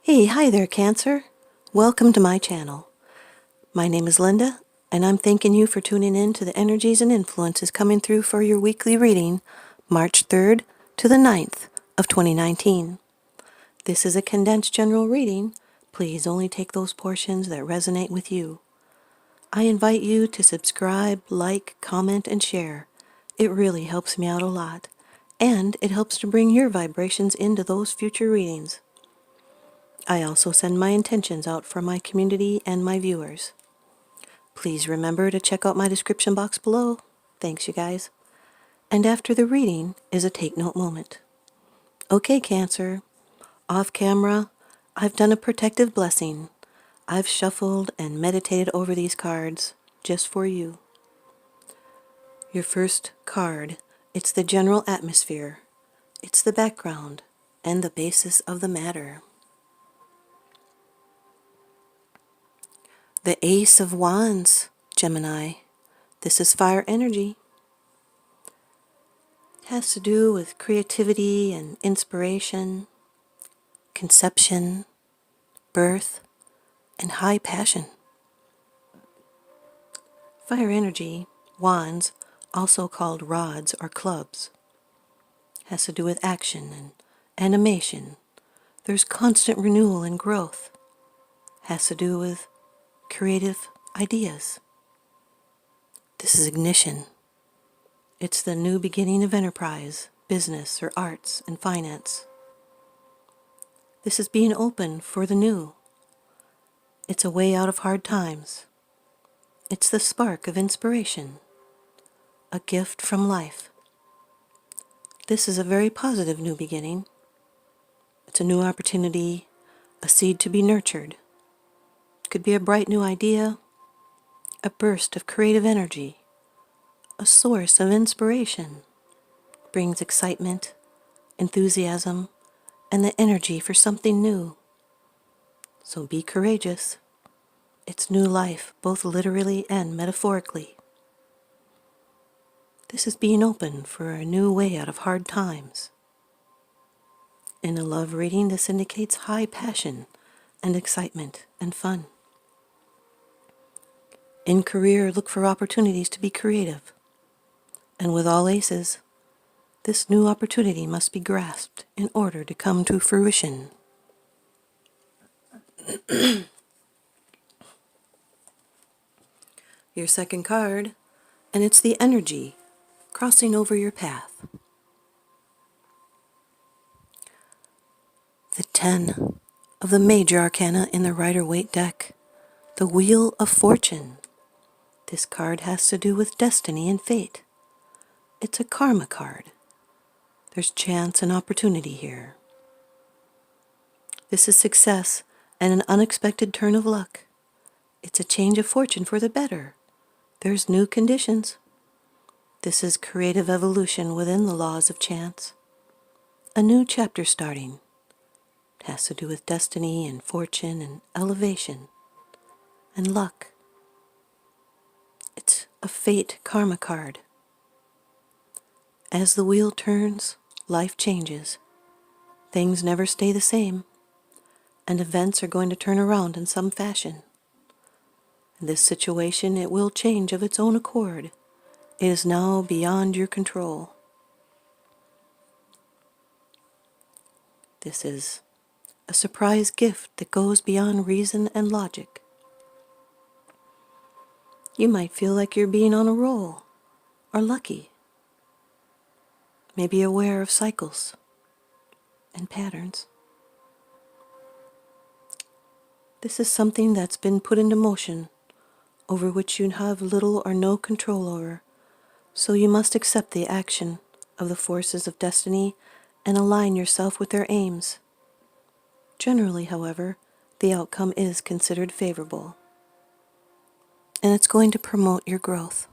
Hey, hi there, Cancer. Welcome to my channel. My name is Linda, and I'm thanking you for tuning in to the energies and influences coming through for your weekly reading, March 3rd to the 9th of 2019. This is a condensed general reading. Please only take those portions that resonate with you. I invite you to subscribe, like, comment, and share. It really helps me out a lot, and it helps to bring your vibrations into those future readings. I also send my intentions out for my community and my viewers. Please remember to check out my description box below. Thanks, you guys. And after the reading is a take note moment. Okay, Cancer. Off camera, I've done a protective blessing. I've shuffled and meditated over these cards just for you. Your first card, it's the general atmosphere. It's the background and the basis of the matter. The Ace of Wands, Gemini. This is fire energy. It has to do with creativity and inspiration, conception, birth, and high passion. Fire energy, wands, also called rods or clubs, has to do with action and animation. There's constant renewal and growth. Has to do with creative ideas. This is ignition. It's the new beginning of enterprise, business, or arts and finance. This is being open for the new. It's a way out of hard times. It's the spark of inspiration, a gift from life. This is a very positive new beginning. It's a new opportunity, a seed to be nurtured. It could be a bright new idea, a burst of creative energy, a source of inspiration. It brings excitement, enthusiasm, and the energy for something new. So be courageous. It's new life, both literally and metaphorically. This is being open for a new way out of hard times. In a love reading, this indicates high passion and excitement and fun. In career, look for opportunities to be creative. And with all aces, this new opportunity must be grasped in order to come to fruition. Your second card, and it's the energy crossing over your path. The 10 of the major arcana in the Rider-Waite deck, the Wheel of Fortune. This card has to do with destiny and fate. It's a karma card. There's chance and opportunity here. This is success and an unexpected turn of luck. It's a change of fortune for the better. There's new conditions. This is creative evolution within the laws of chance. A new chapter starting. It has to do with destiny and fortune and elevation and luck. It's a fate karma card. As the wheel turns, life changes. Things never stay the same, and events are going to turn around in some fashion. In this situation, it will change of its own accord. It is now beyond your control. This is a surprise gift that goes beyond reason and logic. You might feel like you're being on a roll, or lucky. Maybe aware of cycles and patterns. This is something that's been put into motion, over which you have little or no control over, so you must accept the action of the forces of destiny and align yourself with their aims. Generally, however, the outcome is considered favorable, and it's going to promote your growth.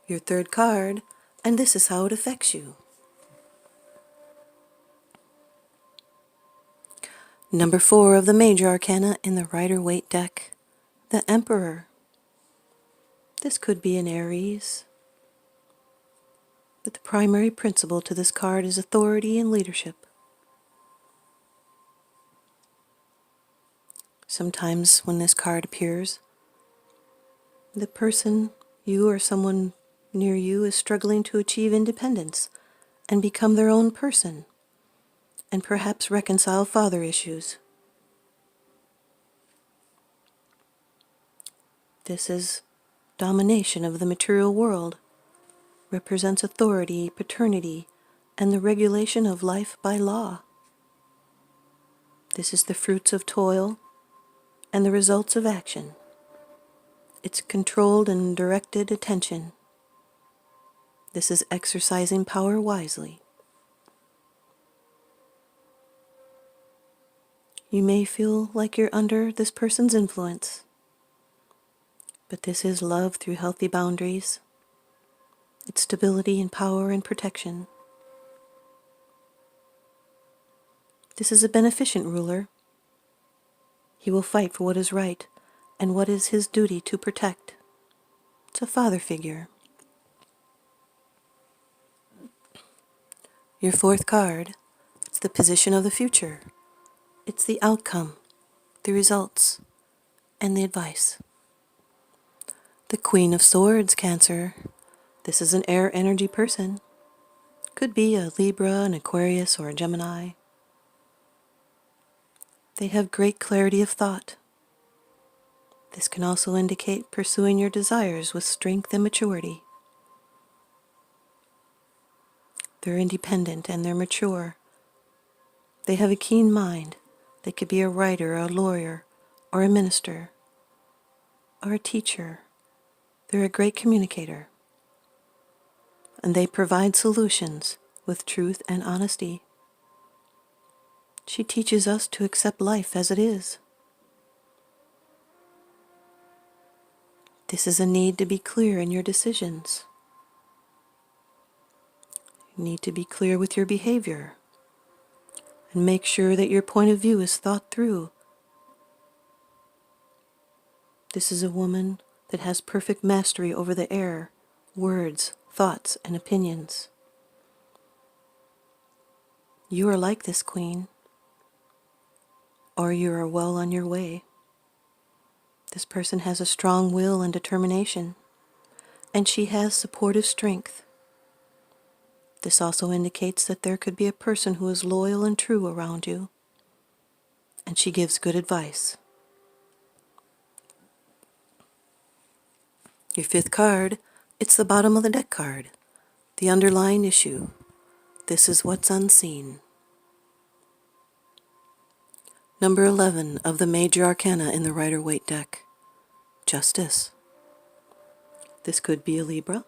Your third card, and this is how it affects you. Number 4 of the major arcana in the Rider-Waite deck, the Emperor. This could be an Aries, but the primary principle to this card is authority and leadership. Sometimes when this card appears, the person, you or someone near you, is struggling to achieve independence and become their own person, and perhaps reconcile father issues. This is domination of the material world, represents authority, paternity, and the regulation of life by law. This is the fruits of toil and the results of action. It's controlled and directed attention. This is exercising power wisely. You may feel like you're under this person's influence, but this is love through healthy boundaries. It's stability and power and protection. This is a beneficent ruler. He will fight for what is right and what is his duty to protect. It's a father figure. Your fourth card, it's the position of the future. It's the outcome, the results, and the advice. The Queen of Swords, Cancer. This is an air energy person. Could be a Libra, an Aquarius, or a Gemini. They have great clarity of thought. This can also indicate pursuing your desires with strength and maturity. They're independent and they're mature. They have a keen mind. They could be a writer, a lawyer, or a minister, or a teacher. They're a great communicator. And they provide solutions with truth and honesty. She teaches us to accept life as it is. This is a need to be clear in your decisions. You need to be clear with your behavior and make sure that your point of view is thought through. This is a woman that has perfect mastery over the air, words, thoughts, and opinions. You are like this queen, or you are well on your way. This person has a strong will and determination, and she has supportive strength. This also indicates that there could be a person who is loyal and true around you, and she gives good advice. Your fifth card, it's the bottom of the deck card, the underlying issue. This is what's unseen. Number 11 of the major arcana in the Rider-Waite deck, Justice. This could be a Libra.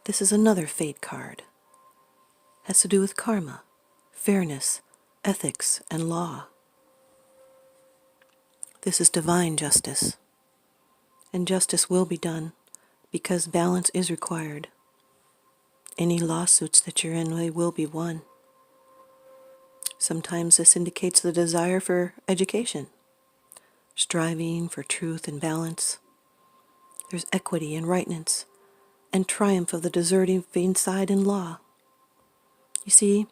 This is another fate card. Has to do with karma, fairness, ethics, and law. This is divine justice. And justice will be done because balance is required. Any lawsuits that you're in, they will be won. Sometimes this indicates the desire for education, striving for truth and balance. There's equity and rightness, and triumph of the deserving side in law. You see,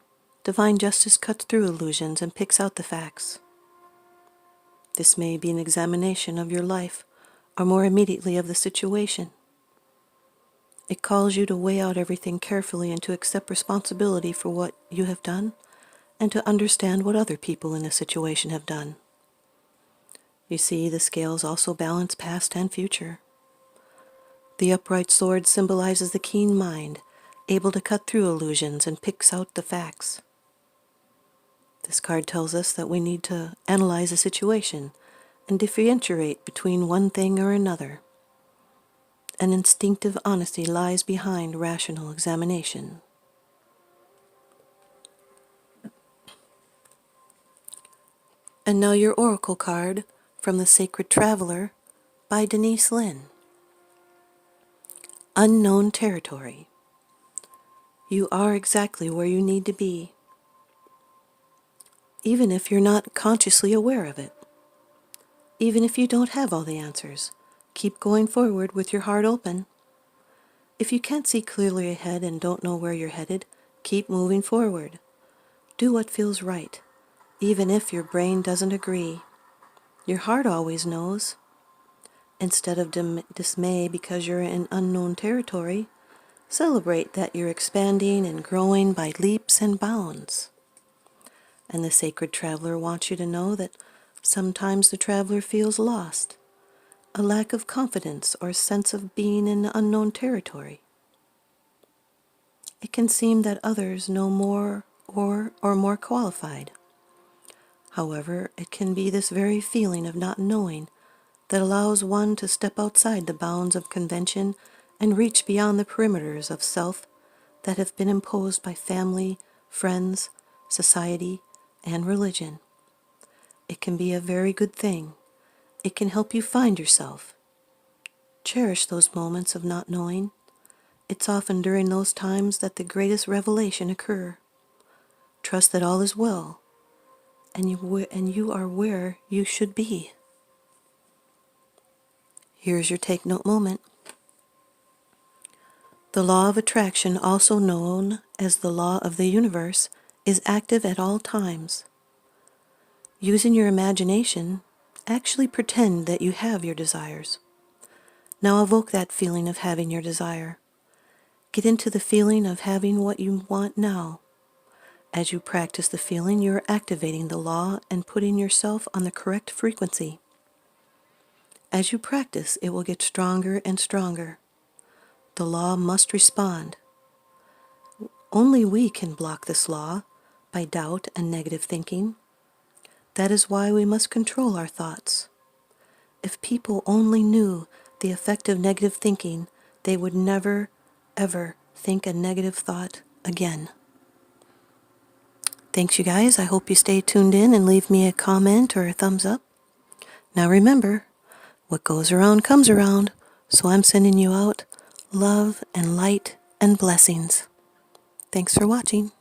divine justice cuts through illusions and picks out the facts. This may be an examination of your life, or more immediately of the situation. It calls you to weigh out everything carefully and to accept responsibility for what you have done, and to understand what other people in a situation have done. You see, the scales also balance past and future. The upright sword symbolizes the keen mind, able to cut through illusions and picks out the facts. This card tells us that we need to analyze a situation and differentiate between one thing or another. An instinctive honesty lies behind rational examination. And now your oracle card from the Sacred Traveler by Denise Linn. Unknown territory. You are exactly where you need to be, even if you're not consciously aware of it. Even if you don't have all the answers, keep going forward with your heart open. If you can't see clearly ahead and don't know where you're headed, keep moving forward. Do what feels right, even if your brain doesn't agree. Your heart always knows. Instead of dismay because you're in unknown territory, celebrate that you're expanding and growing by leaps and bounds. And the sacred traveler wants you to know that sometimes the traveler feels lost, a lack of confidence or sense of being in unknown territory. It can seem that others know more or are more qualified. However, it can be this very feeling of not knowing that allows one to step outside the bounds of convention and reach beyond the perimeters of self that have been imposed by family, friends, society, and religion. It can be a very good thing. It can help you find yourself. Cherish those moments of not knowing. It's often during those times that the greatest revelation occur. Trust that all is well, and you are where you should be. Here's your take note moment. The law of attraction, also known as the law of the universe, is active at all times. Using your imagination, actually pretend that you have your desires. Now evoke that feeling of having your desire. Get into the feeling of having what you want now. As you practice the feeling, you are activating the law and putting yourself on the correct frequency. As you practice, it will get stronger and stronger. The law must respond. Only we can block this law by doubt and negative thinking. That is why we must control our thoughts. If people only knew the effect of negative thinking, they would never, ever think a negative thought again. Thanks, you guys. I hope you stay tuned in and leave me a comment or a thumbs up. Now remember, what goes around comes around, so I'm sending you out love and light and blessings. Thanks for watching.